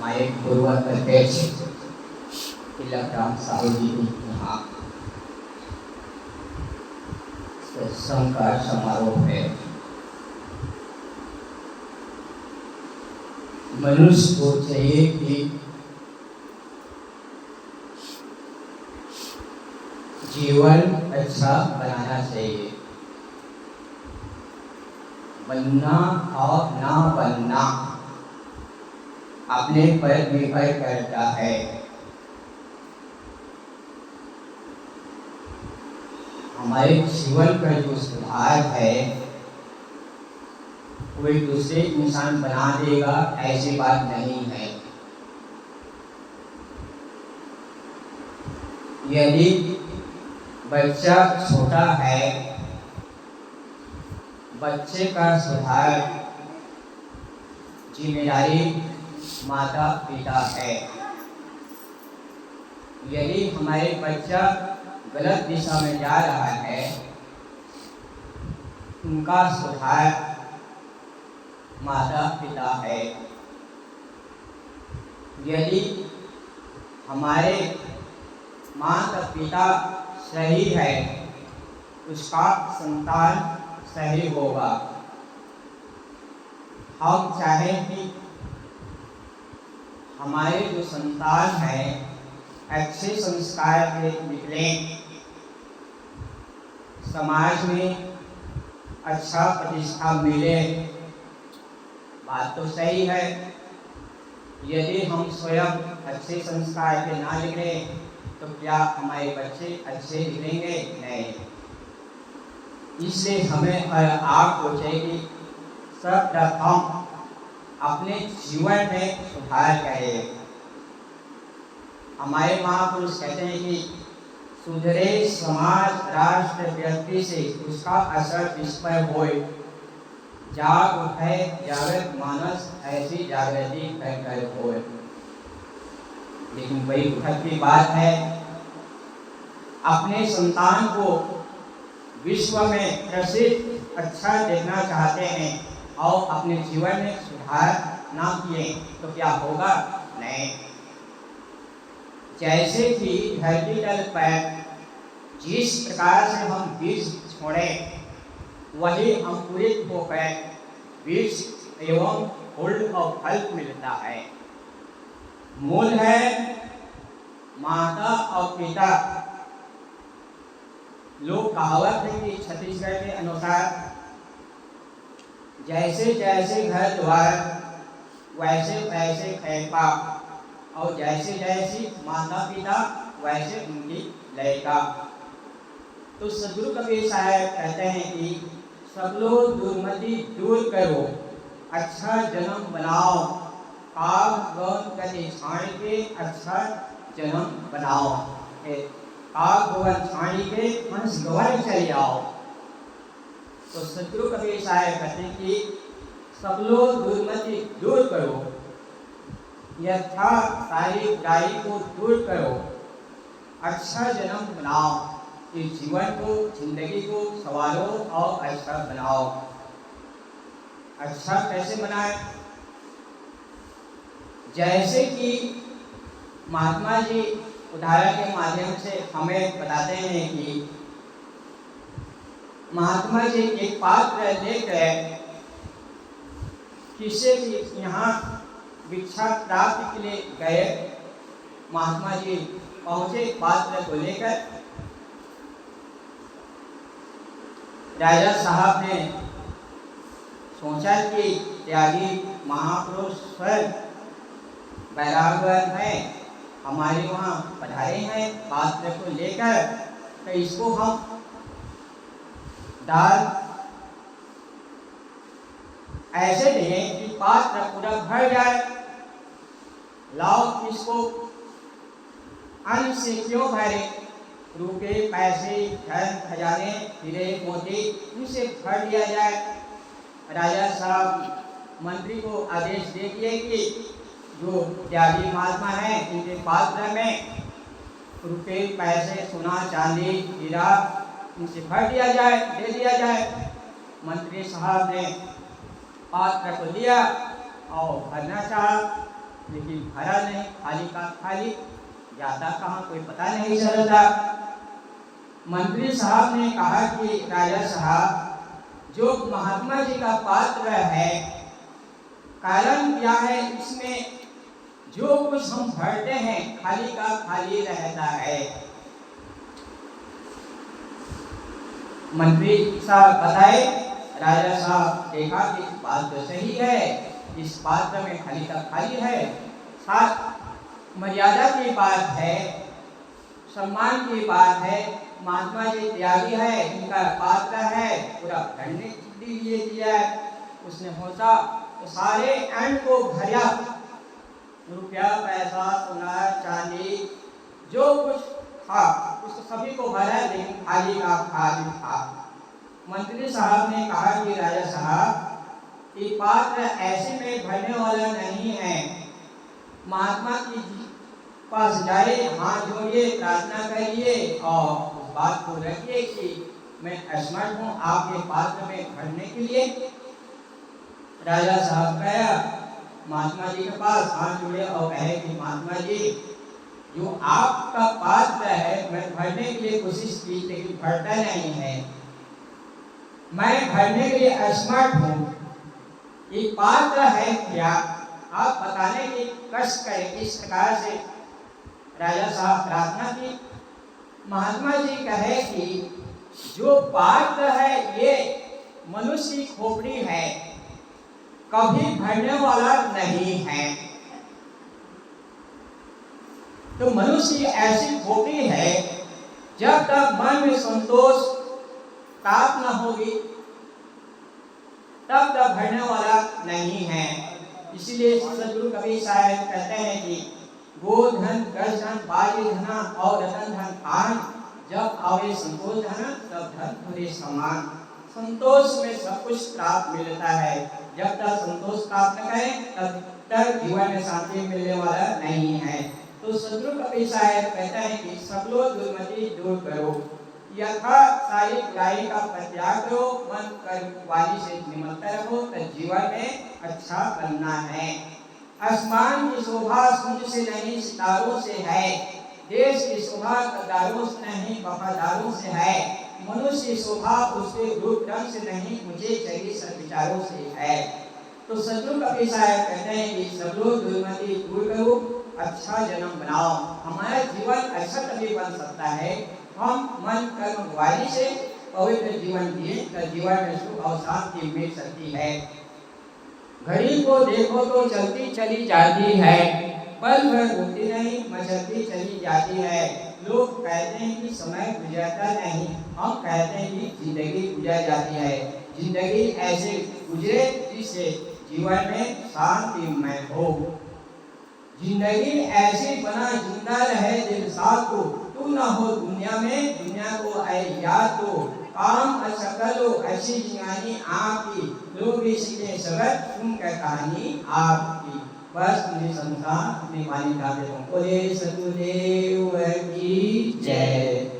हमारे पूर्व अध्यक्ष तिलकराम साहू जी यहाँ सत्संग का समारोह है। मनुष्य को चाहिए कि जीवन अच्छा बनाना चाहिए, बनना और ना बनना अपने पर निर्भर करता है। हमारे जीवन का जो सुधार है वो एक दूसरे इंसान बना देगा, ऐसी बात नहीं है। यदि बच्चा छोटा है, बच्चे का सुधार जिम्मेदारी माता पिता है। यदि हमारे बच्चा गलत दिशा में जा रहा है, उनका सुधार माता पिता है। यदि हमारे माता पिता सही है, उसका संतान सही होगा। हम चाहें कि हमारे जो संतान हैं अच्छे संस्कार के निकलें, समाज में अच्छा प्रतिष्ठा मिले, बात तो सही है। यदि हम स्वयं अच्छे संस्कार के ना निकले तो क्या हमारे बच्चे अच्छे निकलेंगे? नहीं। इसलिए हमें आपको चाहिए सर्वप्रथम अपने जीवन में सुधार करें। हमारे महापुरुष कहते हैं कि सुधरे समाज राष्ट्र व्यक्ति से उसका असर इस पर होए, जाग उठे जागृत मानस ऐसी जागृति कर होए। लेकिन बड़ी दुखद की बात है, अपने संतान को विश्व में प्रसिद्ध अच्छा देखना चाहते हैं और अपने जीवन में सुधार ना किए तो क्या होगा? नहीं। जैसे कि धरती तल पर जिस प्रकार से हम बीज छोड़े, वही अंकुरित होकर बीज एवं फूल और फल मिलता है। मूल है माता और पिता। लोग कहावत है कि छत्तीसगढ़ के अनुसार जैसे जैसे घर द्वार वैसे वैसे खैपा, और जैसे जैसी माता पिता वैसे उनकी लयका। तो सदगुरु कबीर साहब कहते हैं कि सब लोग दुर्मति दूर करो, अच्छा जन्म बनाओ, काग गौन कति छाणी के अच्छा जन्म बनाओ। काग गौन छाणी के हंस गवर चले आओ। तो सदगुरु कबीर साहब कहते हैं कि सब लोग दुर्मति दूर करो, यथा सारी बुराई को दूर करो, अच्छा जन्म बनाओ, इस जीवन को जिंदगी को संवारो और अच्छा बनाओ। अच्छा कैसे बनाए? जैसे कि महात्मा जी उदाहरण के माध्यम से हमें बताते हैं कि महात्मा जी एक पात्र लेकर किसी के यहाँ भिक्षा प्राप्ति के लिए गए। महात्मा जी पहुंचे पात्र को लेकर। राजा साहब ने सोचा कि त्यागी महापुरुष स्वर बैरागवर हैं, हमारे वहाँ पधारे हैं पात्र को लेकर, तो इसको हम दाल ऐसे दें कि पात्र पूरा भर जाए। लाओ इसको अन्न से क्यों भरे, रुपए पैसे धन खजाने हीरे मोती इनसे भर दिया जाए। राजा साहब मंत्री को आदेश दे दिए कि जो त्यागी महात्मा हैं इनके पात्र में रुपए पैसे सोना चांदी हीरा इनसे भर दिया जाए, दे दिया जाए। मंत्री साहब ने पात्र को लिया और भरना चाहा। लेकिन भरा नहीं, खाली का खाली, जाता कहाँ कोई पता नहीं चलता। मंत्री साहब ने कहा कि राजा साहब, जो महात्मा जी का पात्र है, कारण क्या है, इसमें जो कुछ हम भरते हैं खाली का खाली रहता है। मंत्री साहब बताए, राजा साहब देखा कि बात तो सही है, इस पात्र में खाली का खाली है। साथ मर्यादा की बात है, सम्मान की बात है, महात्मा जी त्यागी है, इनका पात्र है, पूरा भरने के लिए दिया है। उसने सोचा तो सारे अन्न को भरा, रुपया पैसा सोना चांदी जो कुछ था उसको सभी को भरा, लेकिन खाली का खाली था। मंत्री साहब ने कहा कि राजा साहब, ये पात्र ऐसे में भरने वाला नहीं है, महात्मा की पास जाए, हाथ जोड़िए, प्रार्थना करिए और उस बात को रखिए कि मैं असमर्थ हूँ आपके पात्र में भरने के लिए। राजा साहब गया महात्मा जी के पास, हाथ जोड़े और कहे कि महात्मा जी, जो आपका पात्र है मैं भरने के लिए कोशिश की, लेकिन भरता नहीं है, मैं भरने के लिए असमर्थ हूँ, ये पात्र है क्या, आप बताने की कष्ट करें। इस प्रकार से राजा साहब प्रार्थना की। महात्मा जी कहे कि जो पात्र है ये मनुष्य की खोपड़ी है, कभी भरने वाला नहीं है। तो मनुष्य की ऐसी खोपड़ी है, जब तक मन में संतोष प्राप्त न होगी तब तक भरने वाला नहीं है। इसलिए सदगुरु कबीर साहब कहते हैं कि गोधन, गजधन, बाली धना और रतन धन पान, जब आवे संतोष धन तब धन धुरे समान। संतोष में सब कुछ प्राप्त मिलता है, जब तक संतोष प्राप्त न करें तब तक जीवन में शांति मिलने वाला नहीं है। तो सदगुरु कबीर साहब कहते हैं कि सब लोग दुर्मति दूर करो, यथा सारी बुराई का परित्याग करो, मन कर्म वाणी से निमत्त रहो, तो जीवन में अच्छा बनना है। आसमान की शोभा सूर्य से नहीं सितारों से है, देश की शोभा गद्दारों से नहीं वफादारों से है, मनुष्य की शोभा उसके रूप रंग से नहीं मुझे चाहिए सद्विचारों से है। तो सदगुरु कबीर साहब कहते हैं कि सब लोग दुर्मति दूर करो, अच्छा जन्म बनाओ। हमारा जीवन अच्छा तभी बन सकता है, हम मन कर्म वाणी से पवित्र जीवन जिए तो जीवन में सुख और शांति मिल सकती है। घड़ी को देखो तो चलती चली जाती है, पल भर रुकती नहीं मचलती चली जाती है। लोग कहते हैं कि समय गुजरता नहीं, हम कहते हैं कि जिंदगी गुजर जाती है। जिंदगी ऐसे गुजरे जिससे जीवन में शांतिमय हो। जिंदगी ऐसी बना जिंदा रहे दिल साथ को, तू ना हो दुनिया में दुनिया को आए याद को। काम असकलो ऐसी जिंदगानी आपकी, लोग भी सीखे सबक सुनकर कहानी आपकी। बस मुझे संसार अपनी वाणी का दे, बोले सतगुरुदेव की जय।